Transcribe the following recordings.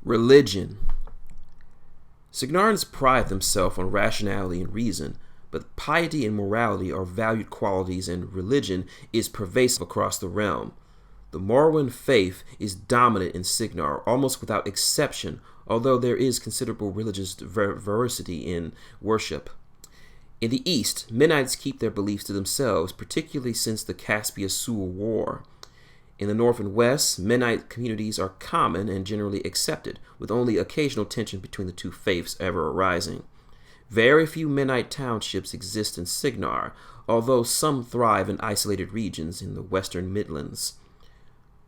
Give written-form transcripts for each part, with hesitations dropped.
Religion. Cygnarians pride themselves on rationality and reason, but piety and morality are valued qualities, and religion is pervasive across the realm. The Immoren faith is dominant in Cygnar, almost without exception, although there is considerable religious diversity in worship. In the East, Mennonites keep their beliefs to themselves, particularly since the Caspia-Sul War. In the North and West, Mennonite communities are common and generally accepted, with only occasional tension between the two faiths ever arising. Very few Mennonite townships exist in Cygnar, although some thrive in isolated regions in the Western Midlands.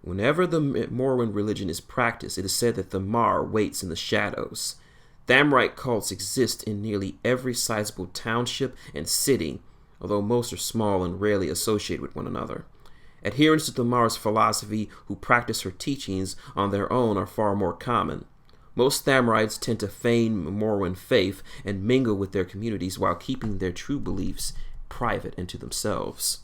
Whenever the Immoren religion is practiced, it is said that the Mar waits in the shadows. Thamrite cults exist in nearly every sizable township and city, although most are small and rarely associated with one another. Adherents to the Mar's philosophy who practice her teachings on their own are far more common. Most Thamrites tend to feign Immoren faith and mingle with their communities while keeping their true beliefs private and to themselves.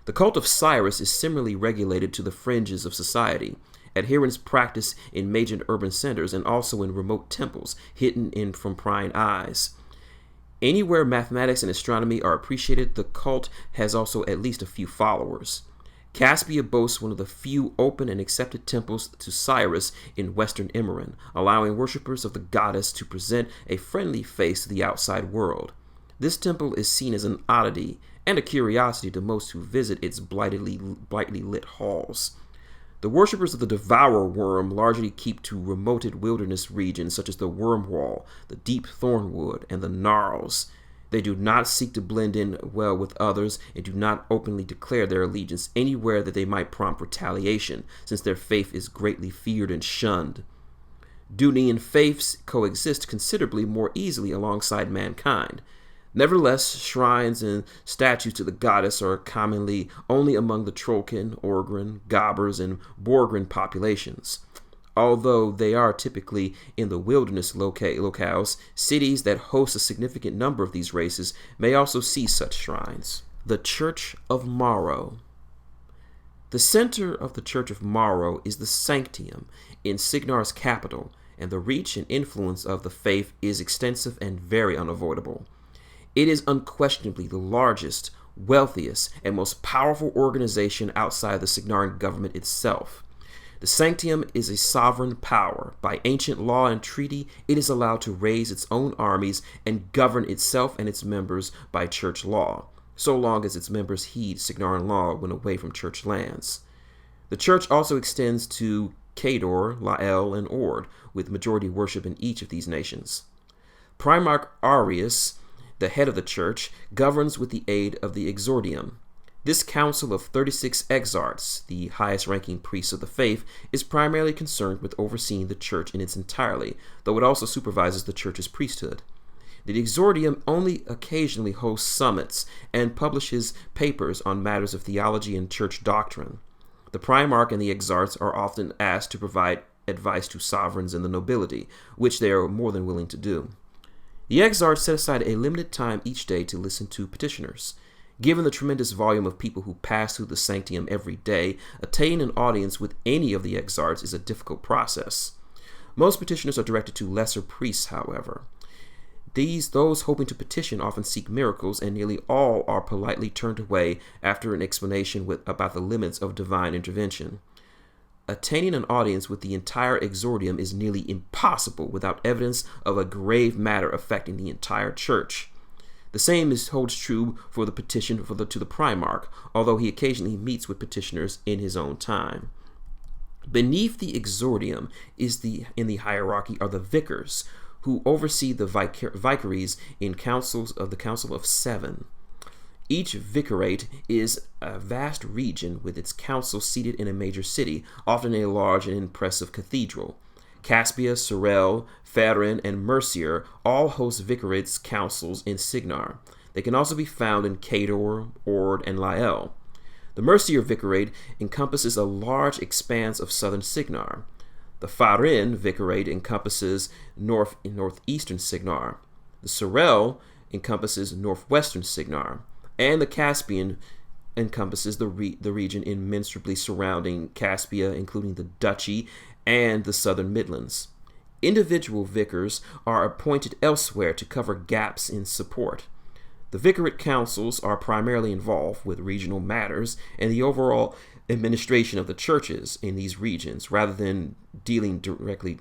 The cult of Cyrus is similarly regulated to the fringes of society. Adherents practice in major urban centers and also in remote temples, hidden in from prying eyes. Anywhere mathematics and astronomy are appreciated, the cult has also at least a few followers. Caspia boasts one of the few open and accepted temples to Cyrus in western Immoren, allowing worshippers of the goddess to present a friendly face to the outside world. This temple is seen as an oddity and a curiosity to most who visit its brightly lit halls. The worshippers of the devourer worm largely keep to remote wilderness regions such as the Wormwall, the deep thornwood, and the gnarls. They do not seek to blend in well with others and do not openly declare their allegiance anywhere that they might prompt retaliation, since their faith is greatly feared and shunned. Duty and faiths coexist considerably more easily alongside mankind. Nevertheless, shrines and statues to the goddess are commonly only among the Trollkin, Orgrin, Gobbers, and Borgrin populations. Although they are typically in the wilderness locales, cities that host a significant number of these races may also see such shrines. The Church of Morrow. The center of the Church of Morrow is the Sanctium in Cygnar's capital, and the reach and influence of the faith is extensive and very unavoidable. It is unquestionably the largest, wealthiest, and most powerful organization outside the Cygnaran government itself. The Sanctium is a sovereign power. By ancient law and treaty, it is allowed to raise its own armies and govern itself and its members by church law, so long as its members heed Cygnaran law when away from church lands. The church also extends to Cador, Lael, and Ord, with majority worship in each of these nations. Primarch Arius, the head of the church, governs with the aid of the Exordium. This council of 36 exarchs, the highest-ranking priests of the faith, is primarily concerned with overseeing the church in its entirety, though it also supervises the church's priesthood. The Exordium only occasionally hosts summits and publishes papers on matters of theology and church doctrine. The Primarch and the exarchs are often asked to provide advice to sovereigns and the nobility, which they are more than willing to do. The exarchs set aside a limited time each day to listen to petitioners. Given the tremendous volume of people who pass through the Sanctium every day, attaining an audience with any of the exarchs is a difficult process. Most petitioners are directed to lesser priests, however. Those hoping to petition often seek miracles, and nearly all are politely turned away after an explanation about the limits of divine intervention. Attaining an audience with the entire Exordium is nearly impossible without evidence of a grave matter affecting the entire church. The same holds true for the petition to the Primarch, although he occasionally meets with petitioners in his own time. Beneath the Exordium in the hierarchy are the vicars, who oversee the vicaries in the Council of Seven. Each vicariate is a vast region with its council seated in a major city, often a large and impressive cathedral. Caspia, Sorel, Ferrin, and Mercier all host vicariates councils in Cygnar. They can also be found in Cador, Ord, and Lael. The Mercier vicariate encompasses a large expanse of southern Cygnar. The Ferrin vicariate encompasses northeastern Cygnar. The Sorel encompasses northwestern Cygnar. And the Caspian encompasses the region immeasurably surrounding Caspia, including the Duchy and the southern Midlands. Individual vicars are appointed elsewhere to cover gaps in support. The vicariate councils are primarily involved with regional matters and the overall administration of the churches in these regions, rather than dealing directly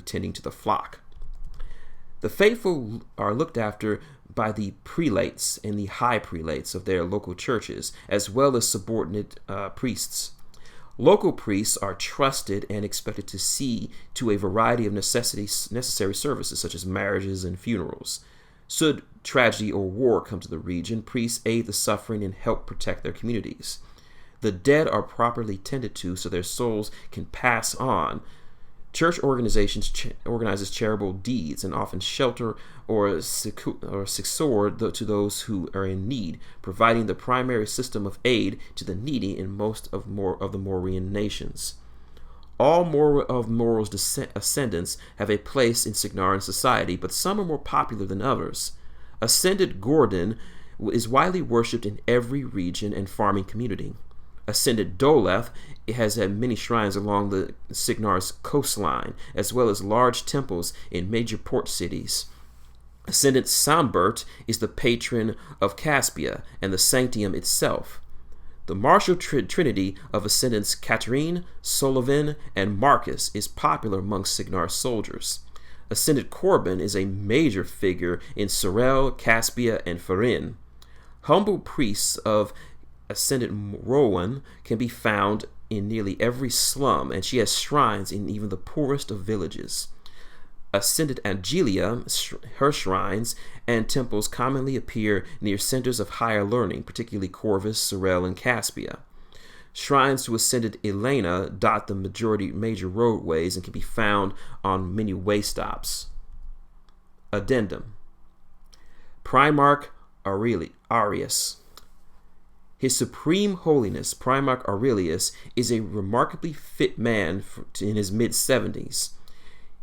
tending to the flock. The faithful are looked after by the prelates and the high prelates of their local churches, as well as subordinate priests. Local priests are trusted and expected to see to a variety of necessary services, such as marriages and funerals. Should tragedy or war come to the region, priests aid the suffering and help protect their communities. The dead are properly tended to so their souls can pass on. Church organizations organizes charitable deeds and often shelter or succor to those who are in need, providing the primary system of aid to the needy in most of the Morean nations. All of Morrow's ascendants have a place in Cygnar society, but some are more popular than others. Ascendant Gordon is widely worshipped in every region and farming community. Ascendant Doleth has had many shrines along the Cygnar's coastline, as well as large temples in major port cities. Ascendant Sambert is the patron of Caspia and the sanctum itself. The martial trinity of ascendants Katerine, Sullivan, and Marcus is popular among Cygnar soldiers. Ascendant Corbin is a major figure in Sorel, Caspia, and Farin. Humble priests of Ascendant Rowan can be found in nearly every slum, and she has shrines in even the poorest of villages. Ascendant Angelia, her shrines and temples commonly appear near centers of higher learning, particularly Corvus, Sorel, and Caspia. Shrines to Ascendant Elena dot the major roadways and can be found on many way stops. Addendum. Primarch Arius. His Supreme Holiness, Primarch Aurelius, is a remarkably fit man in his mid-70s.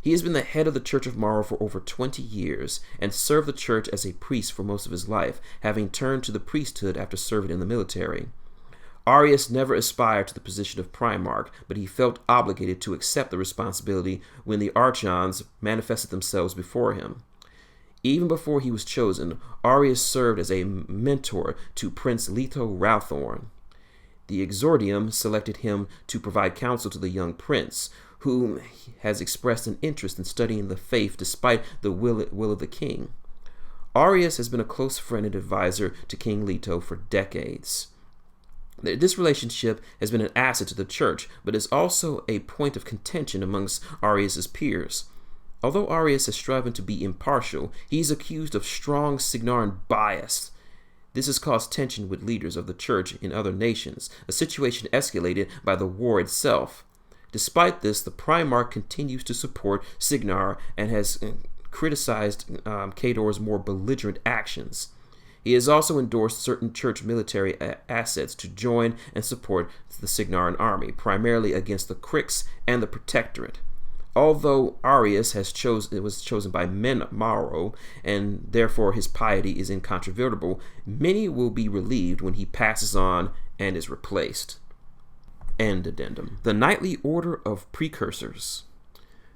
He has been the head of the Church of Morrow for over 20 years and served the church as a priest for most of his life, having turned to the priesthood after serving in the military. Arius never aspired to the position of Primarch, but he felt obligated to accept the responsibility when the archons manifested themselves before him. Even before he was chosen, Arius served as a mentor to Prince Leto Rawthorn. The exordium selected him to provide counsel to the young prince, who has expressed an interest in studying the faith despite the will of the king. Arius has been a close friend and advisor to King Leto for decades. This relationship has been an asset to the church, but is also a point of contention amongst Arius's peers. Although Arius has striven to be impartial, he is accused of strong Cygnaran bias. This has caused tension with leaders of the church in other nations, a situation escalated by the war itself. Despite this, the Primarch continues to support Cygnar and has criticized Cador's more belligerent actions. He has also endorsed certain church military assets to join and support the Cygnaran army, primarily against the Cricks and the Protectorate. Although Arius was chosen by men Morrow, and therefore his piety is incontrovertible, many will be relieved when he passes on and is replaced. End addendum. The Knightly Order of Precursors.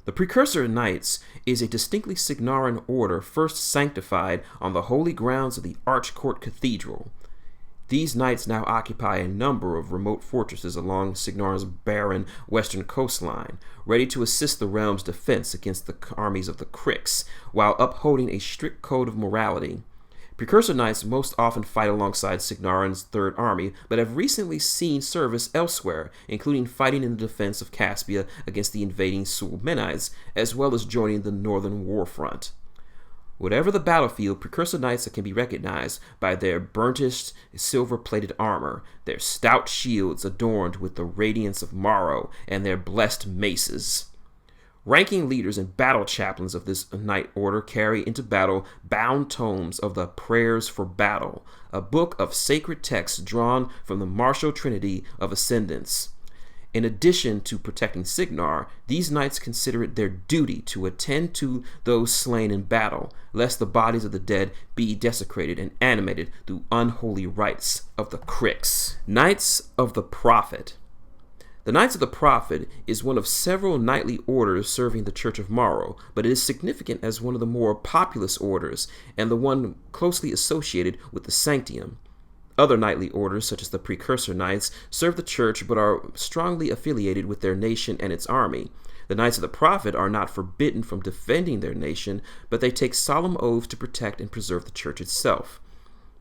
The Precursor Knights is a distinctly Cygnaran order first sanctified on the holy grounds of the Archcourt Cathedral. These knights now occupy a number of remote fortresses along Cygnar's barren western coastline, ready to assist the realm's defense against the armies of the Cricks, while upholding a strict code of morality. Precursor Knights most often fight alongside Cygnaran's Third Army, but have recently seen service elsewhere, including fighting in the defense of Caspia against the invading Sulmenides, as well as joining the Northern War Front. Whatever the battlefield, Precursor Knights can be recognized by their burnished silver-plated armor, their stout shields adorned with the radiance of Morrow, and their blessed maces. Ranking leaders and battle chaplains of this knight order carry into battle bound tomes of the Prayers for Battle, a book of sacred texts drawn from the martial trinity of ascendants. In addition to protecting Cygnar, these knights consider it their duty to attend to those slain in battle, lest the bodies of the dead be desecrated and animated through unholy rites of the Cricks. Knights of the Prophet. The Knights of the Prophet is one of several knightly orders serving the Church of Morrow, but it is significant as one of the more populous orders and the one closely associated with the Sanctium. Other knightly orders, such as the Precursor Knights, serve the Church but are strongly affiliated with their nation and its army. The Knights of the Prophet are not forbidden from defending their nation, but they take solemn oaths to protect and preserve the Church itself.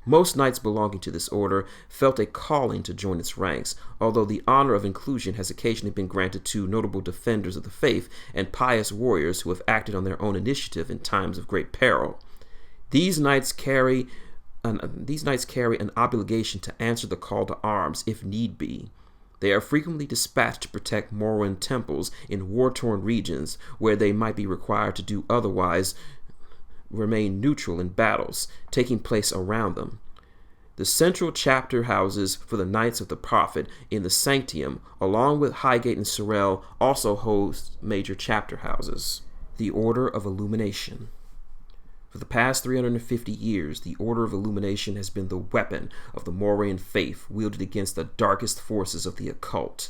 Most knights belonging to this order felt a calling to join its ranks, although the honor of inclusion has occasionally been granted to notable defenders of the faith and pious warriors who have acted on their own initiative in times of great peril. These knights carry an obligation to answer the call to arms if need be. They are frequently dispatched to protect Morrowind temples in war-torn regions where they might be required to do otherwise remain neutral in battles taking place around them. The central chapter houses for the Knights of the Prophet in the Sanctium, along with Highgate and Sorrel, also host major chapter houses. The Order of Illumination. For the past 350 years, the Order of Illumination has been the weapon of the Moravian faith wielded against the darkest forces of the occult.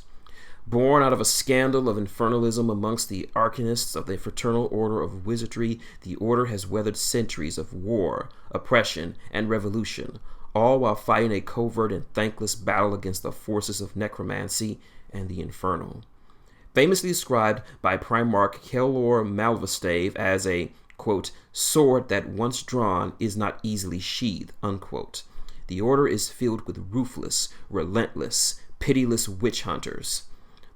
Born out of a scandal of infernalism amongst the arcanists of the Fraternal Order of Wizardry, the order has weathered centuries of war, oppression, and revolution, all while fighting a covert and thankless battle against the forces of necromancy and the infernal. Famously described by Primarch Kelor Malvestave as a, quote, sword that once drawn is not easily sheathed, unquote. The order is filled with ruthless, relentless, pitiless witch hunters.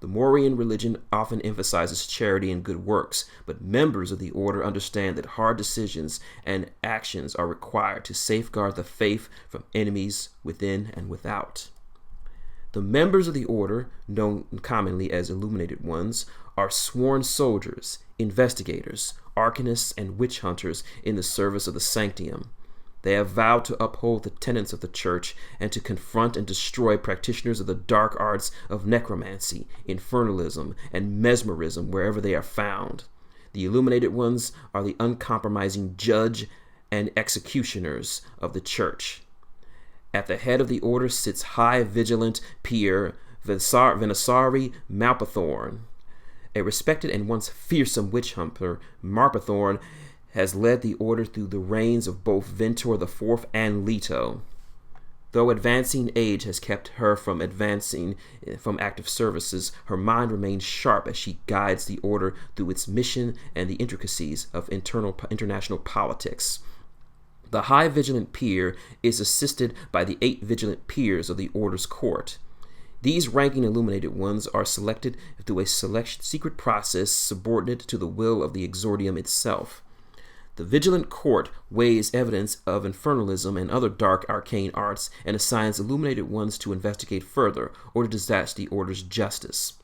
The Moravian religion often emphasizes charity and good works, but members of the order understand that hard decisions and actions are required to safeguard the faith from enemies within and without. The members of the order, known commonly as Illuminated Ones, are sworn soldiers, investigators, arcanists, and witch hunters in the service of the Sanctium. They have vowed to uphold the tenets of the Church and to confront and destroy practitioners of the dark arts of necromancy, infernalism, and mesmerism wherever they are found. The Illuminated Ones are the uncompromising judge and executioners of the Church. At the head of the order sits High Vigilant Peer Venisari Malpathorn. A respected and once fearsome witch hunter, Marpathorn has led the order through the reigns of both Ventor IV and Leto. Though advancing age has kept her from active services, her mind remains sharp as she guides the order through its mission and the intricacies of international politics. The High Vigilant Peer is assisted by the 8 Vigilant Peers of the Order's court. These ranking Illuminated Ones are selected through a secret process subordinate to the will of the Exordium itself. The Vigilant Court weighs evidence of infernalism and other dark arcane arts and assigns Illuminated Ones to investigate further or to dispatch the Order's justice.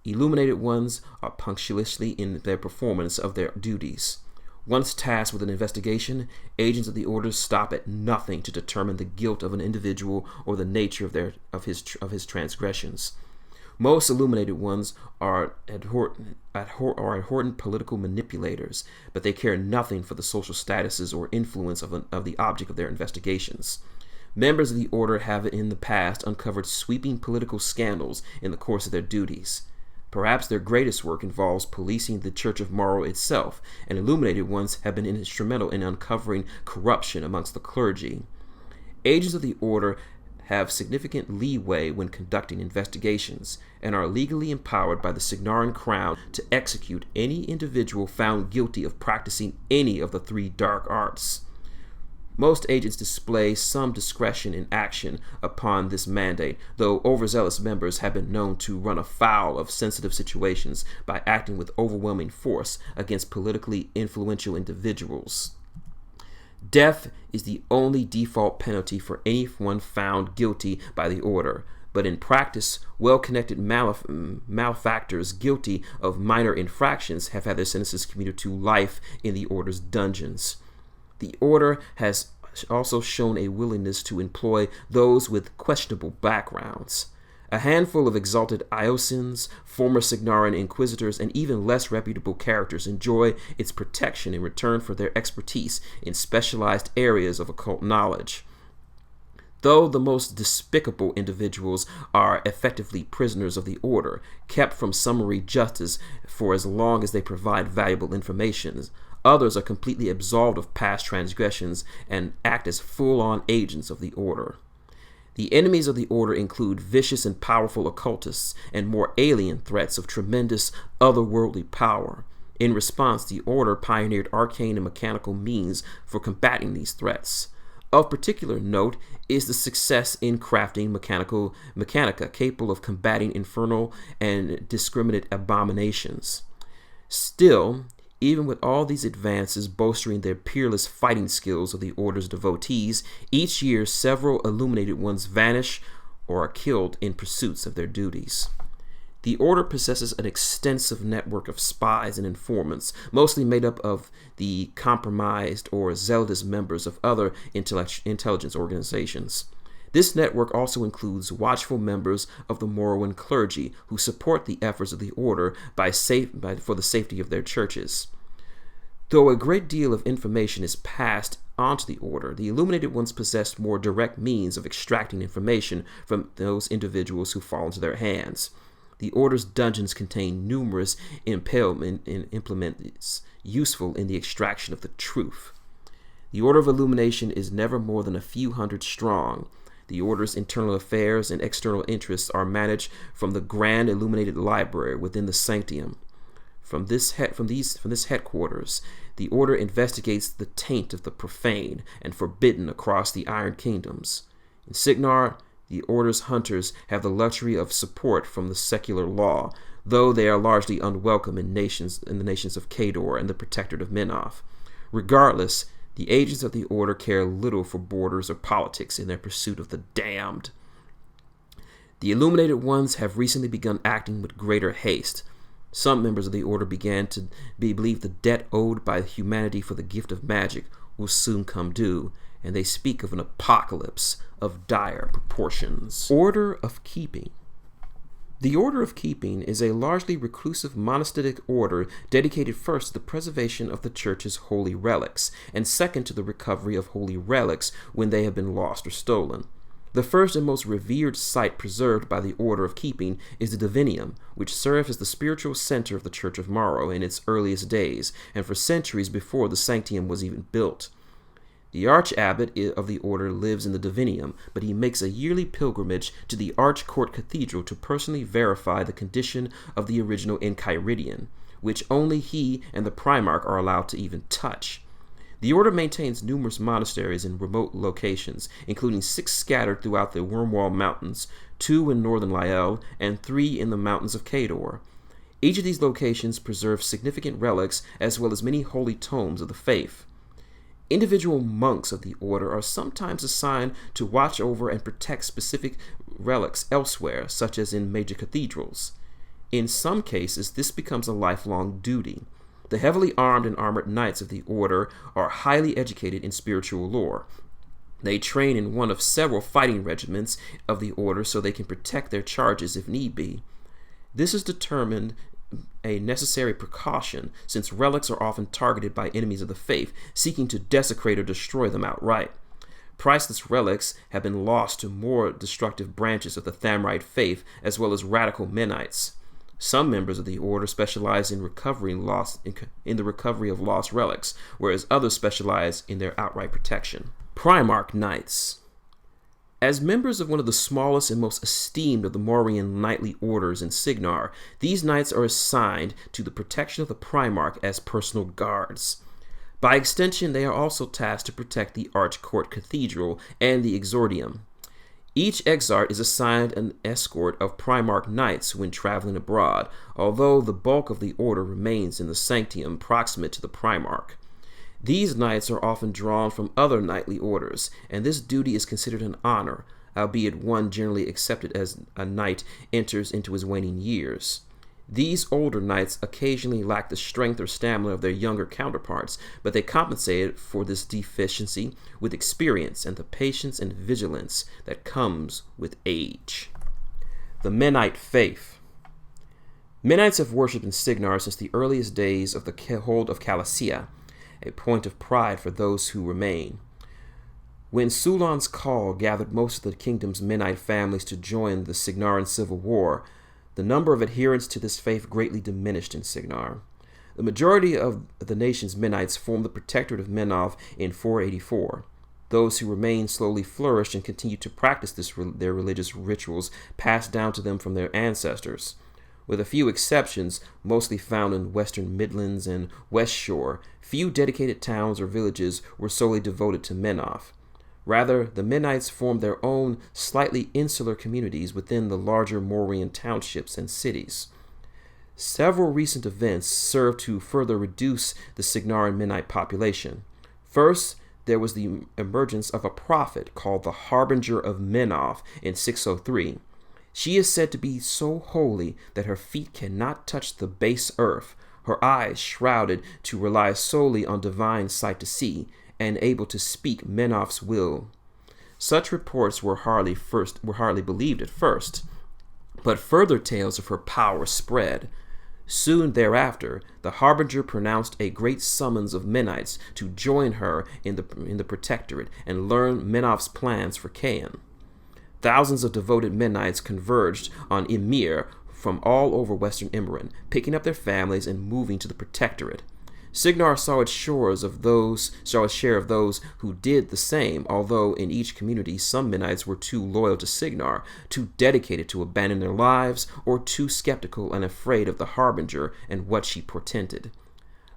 Illuminated Ones are punctiliously in their performance of their duties. Once tasked with an investigation, agents of the Order stop at nothing to determine the guilt of an individual or the nature of his transgressions. Most Illuminated Ones are abhorrent political manipulators, but they care nothing for the social statuses or influence of the object of their investigations. Members of the Order have in the past uncovered sweeping political scandals in the course of their duties. Perhaps their greatest work involves policing the Church of Morrow itself, and Illuminated Ones have been instrumental in uncovering corruption amongst the clergy. Agents of the Order have significant leeway when conducting investigations and are legally empowered by the Cygnar Crown to execute any individual found guilty of practicing any of the 3 dark arts. Most agents display some discretion in action upon this mandate, though overzealous members have been known to run afoul of sensitive situations by acting with overwhelming force against politically influential individuals. Death is the only default penalty for anyone found guilty by the Order, but in practice, well-connected malefactors guilty of minor infractions have had their sentences commuted to life in the Order's dungeons. The Order has also shown a willingness to employ those with questionable backgrounds. A handful of exalted Iosins, former Cygnaran inquisitors, and even less reputable characters enjoy its protection in return for their expertise in specialized areas of occult knowledge. though the most despicable individuals are effectively prisoners of the order, kept from summary justice for as long as they provide valuable information. Others are completely absolved of past transgressions and act as full-on agents of the order. The enemies of the order include vicious and powerful occultists and more alien threats of tremendous otherworldly power. In response, the order pioneered arcane and mechanical means for combating these threats. Of particular note is the success in crafting mechanica capable of combating infernal and discriminate abominations. Still, even with all these advances bolstering their peerless fighting skills of the Order's devotees, each year several illuminated ones vanish or are killed in pursuits of their duties. The Order possesses an extensive network of spies and informants, mostly made up of the compromised or zealous members of other intelligence organizations. This network also includes watchful members of the Immoren clergy who support the efforts of the Order for the safety of their churches. Though a great deal of information is passed onto the Order, the Illuminated Ones possess more direct means of extracting information from those individuals who fall into their hands. The Order's dungeons contain numerous implements useful in the extraction of the truth. The Order of Illumination is never more than a few hundred strong. The Order's internal affairs and external interests are managed from the grand illuminated library within the sanctum. From this headquarters, the Order investigates the taint of the profane and forbidden across the Iron Kingdoms. In Cygnar, the Order's hunters have the luxury of support from the secular law, though they are largely unwelcome in the nations of Cygnar and the Protectorate of Menoth. Regardless, the agents of the Order care little for borders or politics in their pursuit of the damned. The Illuminated Ones have recently begun acting with greater haste. Some members of the Order began to believe the debt owed by humanity for the gift of magic will soon come due, and they speak of an apocalypse of dire proportions. Order of Keeping. The Order of Keeping is a largely reclusive monastic order dedicated first to the preservation of the Church's holy relics, and second to the recovery of holy relics when they have been lost or stolen. The first and most revered site preserved by the Order of Keeping is the Divinium, which served as the spiritual center of the Church of Morrow in its earliest days, and for centuries before the sanctum was even built. The Arch-Abbot of the Order lives in the Divinium, but he makes a yearly pilgrimage to the Arch-Court Cathedral to personally verify the condition of the original Enchiridion, which only he and the Primarch are allowed to even touch. The Order maintains numerous monasteries in remote locations, including 6 scattered throughout the Wormwall Mountains, 2 in northern Lyell, and 3 in the mountains of Cygnar. Each of these locations preserves significant relics as well as many holy tomes of the faith. Individual monks of the Order are sometimes assigned to watch over and protect specific relics elsewhere, such as in major cathedrals. In some cases, this becomes a lifelong duty. The heavily armed and armored knights of the Order are highly educated in spiritual lore. They train in one of several fighting regiments of the Order so they can protect their charges if need be. This is determined a necessary precaution, since relics are often targeted by enemies of the faith, seeking to desecrate or destroy them outright. Priceless relics have been lost to more destructive branches of the Thamrite faith, as well as radical Mennonites. Some members of the Order specialize in the recovery of lost relics, whereas others specialize in their outright protection. Primarch Knights. As members of one of the smallest and most esteemed of the Morean knightly orders in Cygnar, these knights are assigned to the protection of the Primarch as personal guards. By extension, they are also tasked to protect the Arch-Court Cathedral and the Exordium. Each exarch is assigned an escort of Primarch knights when traveling abroad, although the bulk of the order remains in the sanctum proximate to the Primarch. These knights are often drawn from other knightly orders, and this duty is considered an honor, albeit one generally accepted as a knight enters into his waning years. These older knights occasionally lack the strength or stamina of their younger counterparts, but they compensate for this deficiency with experience and the patience and vigilance that comes with age. The Mennonite Faith. Mennonites have worshipped in Cygnar since the earliest days of the hold of Calacia, a point of pride for those who remain. When Sulan's call gathered most of the kingdom's Mennite families to join the Cygnaran civil war, the number of adherents to this faith greatly diminished in Cygnar. The majority of the nation's Mennites formed the Protectorate of Menov in 484. Those who remained slowly flourished and continued to practice their religious rituals passed down to them from their ancestors. With a few exceptions, mostly found in western Midlands and West Shore, few dedicated towns or villages were solely devoted to Menov. Rather, the Mennites formed their own slightly insular communities within the larger Moravian townships and cities. Several recent events served to further reduce the Cygnaran Mennite population. First, there was the emergence of a prophet called the Harbinger of Menov in 603. She is said to be so holy that her feet cannot touch the base earth, her eyes shrouded to rely solely on divine sight to see, and able to speak Menov's will. Such reports were hardly believed at first, but further tales of her power spread. Soon thereafter, the Harbinger pronounced a great summons of Mennites to join her in the Protectorate and learn Menov's plans for Caen. Thousands of devoted Mennites converged on Ymir from all over western Immoren, picking up their families and moving to the Protectorate. Cygnar saw its share of those who did the same, although in each community some Mennites were too loyal to Cygnar, too dedicated to abandon their lives, or too skeptical and afraid of the Harbinger and what she portended.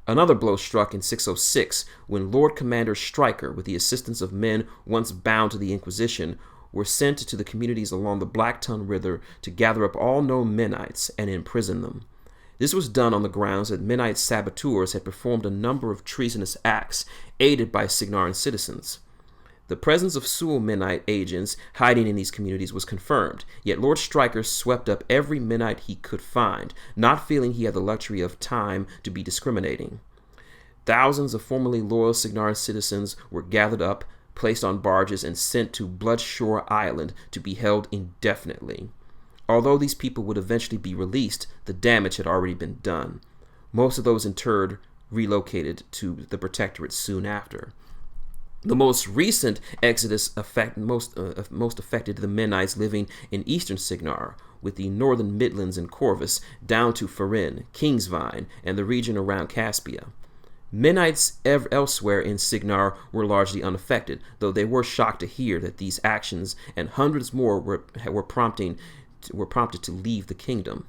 Another blow struck in 606 when Lord Commander Stryker, with the assistance of men once bound to the Inquisition, were sent to the communities along the Blackton River to gather up all known Mennites and imprison them. This was done on the grounds that Mennite saboteurs had performed a number of treasonous acts, aided by Cygnaran citizens. The presence of Sul Mennite agents hiding in these communities was confirmed, yet Lord Stryker swept up every Mennite he could find, not feeling he had the luxury of time to be discriminating. Thousands of formerly loyal Cygnaran citizens were gathered up, placed on barges, and sent to Bloodshore Island to be held indefinitely. Although these people would eventually be released, the damage had already been done. Most of those interred relocated to the Protectorate soon after. The most recent exodus most affected the Mennites living in eastern Cygnar, with the northern Midlands and Corvus down to Farin, Kingsvine, and the region around Caspia. Mennites elsewhere in Cygnar were largely unaffected, though they were shocked to hear that these actions and hundreds more were prompted to leave the kingdom.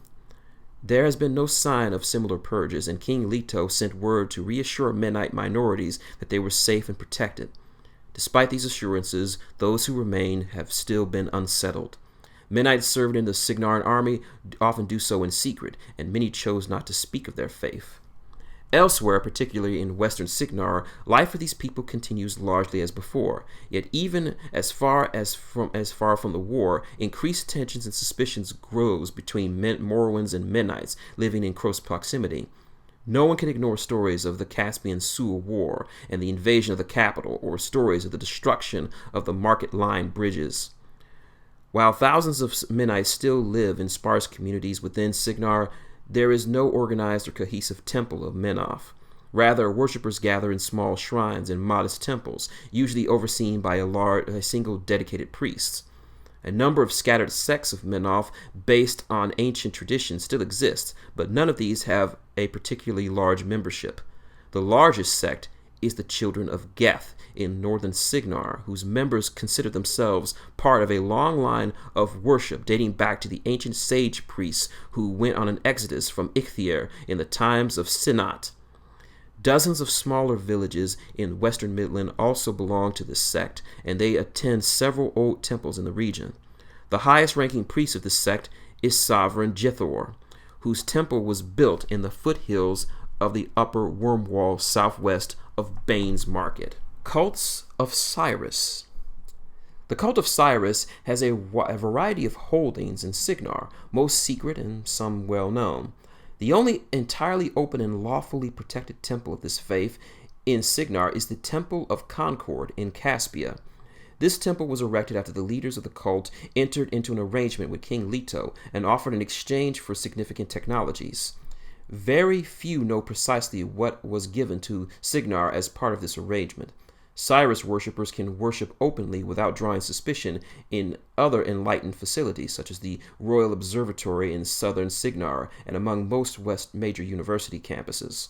There has been no sign of similar purges, and King Leto sent word to reassure Mennite minorities that they were safe and protected. Despite these assurances, those who remain have still been unsettled. Mennites served in the Cygnaran army often do so in secret, and many chose not to speak of their faith. Elsewhere, particularly in western Cygnar, life for these people continues largely as before. Yet even as far from the war, increased tensions and suspicions grows between Morrowians and Mennites living in close proximity. No one can ignore stories of the Caspian Sul War and the invasion of the capital, or stories of the destruction of the market line bridges. While thousands of Mennites still live in sparse communities within Cygnar, there is no organized or cohesive temple of Menov. Rather, worshippers gather in small shrines and modest temples, usually overseen by a single dedicated priest. A number of scattered sects of Menov based on ancient traditions still exist, but none of these have a particularly large membership. The largest sect is the Children of Geth in northern Cygnar, whose members consider themselves part of a long line of worship dating back to the ancient sage priests who went on an exodus from Ichthier in the times of Sinat. Dozens of smaller villages in western Midland also belong to this sect, and they attend several old temples in the region. The highest-ranking priest of this sect is Sovereign Jethor, whose temple was built in the foothills of the upper Wormwall southwest of Baines Market. Cults of Cyrus. The cult of Cyrus has a variety of holdings in Cygnar, most secret and some well-known. The only entirely open and lawfully protected temple of this faith in Cygnar is the Temple of Concord in Caspia. This temple was erected after the leaders of the cult entered into an arrangement with King Leto and offered an exchange for significant technologies. Very few know precisely what was given to Cygnar as part of this arrangement. Cyrus worshippers can worship openly without drawing suspicion in other enlightened facilities, such as the Royal Observatory in southern Cygnar and among most West major university campuses.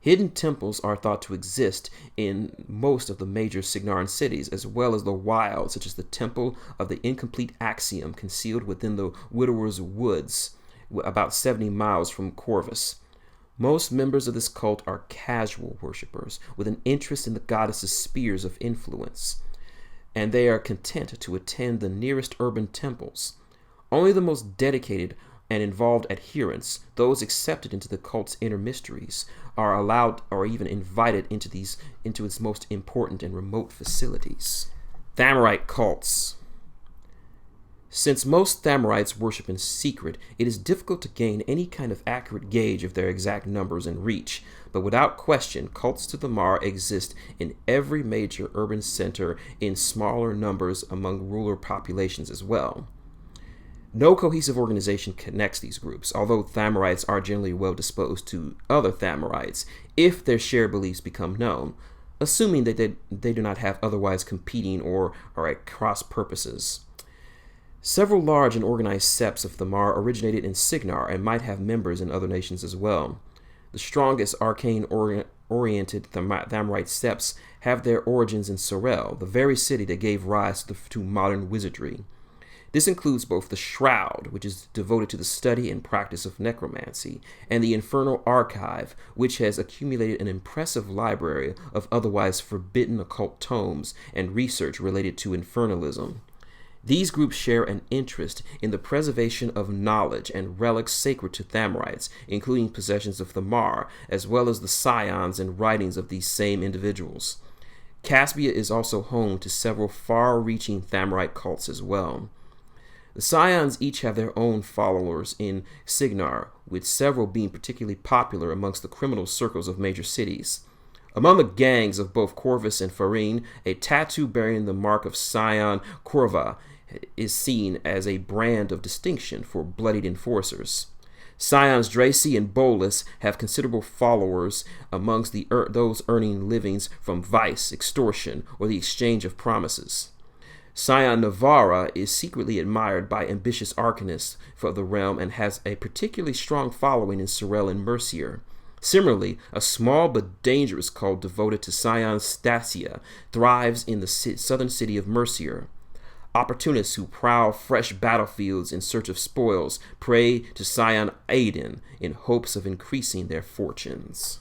Hidden temples are thought to exist in most of the major Cygnaran cities, as well as the wild, such as the Temple of the Incomplete Axiom, concealed within the Widower's Woods, about 70 miles from Corvus. Most members of this cult are casual worshippers with an interest in the goddess's spheres of influence, and they are content to attend the nearest urban temples. Only the most dedicated and involved adherents, those accepted into the cult's inner mysteries, are allowed or even invited into its most important and remote facilities. Thamorite cults. Since most Thamorites worship in secret, it is difficult to gain any kind of accurate gauge of their exact numbers and reach, but without question, cults to Thamar exist in every major urban center in smaller numbers among rural populations as well. No cohesive organization connects these groups, although Thamorites are generally well disposed to other Thamorites if their shared beliefs become known, assuming that they do not have otherwise competing or are at cross purposes. Several large and organized septs of Thamar originated in Cygnar and might have members in other nations as well. The strongest arcane-oriented Thamorite septs have their origins in Sorel, the very city that gave rise to modern wizardry. This includes both the Shroud, which is devoted to the study and practice of necromancy, and the Infernal Archive, which has accumulated an impressive library of otherwise forbidden occult tomes and research related to infernalism. These groups share an interest in the preservation of knowledge and relics sacred to Thamorites, including possessions of Thamar, as well as the scions and writings of these same individuals. Caspia is also home to several far-reaching Thamorite cults as well. The scions each have their own followers in Cygnar, with several being particularly popular amongst the criminal circles of major cities. Among the gangs of both Corvus and Farine, a tattoo bearing the mark of Scion Corva is seen as a brand of distinction for bloodied enforcers. Scions Draci and Bolus have considerable followers amongst those earning livings from vice, extortion, or the exchange of promises. Scion Navarra is secretly admired by ambitious arcanists for the realm and has a particularly strong following in Sorel and Mercier. Similarly, a small but dangerous cult devoted to Scion Stasia thrives in the southern city of Mercier. Opportunists who prowl fresh battlefields in search of spoils pray to Scion Aiden in hopes of increasing their fortunes.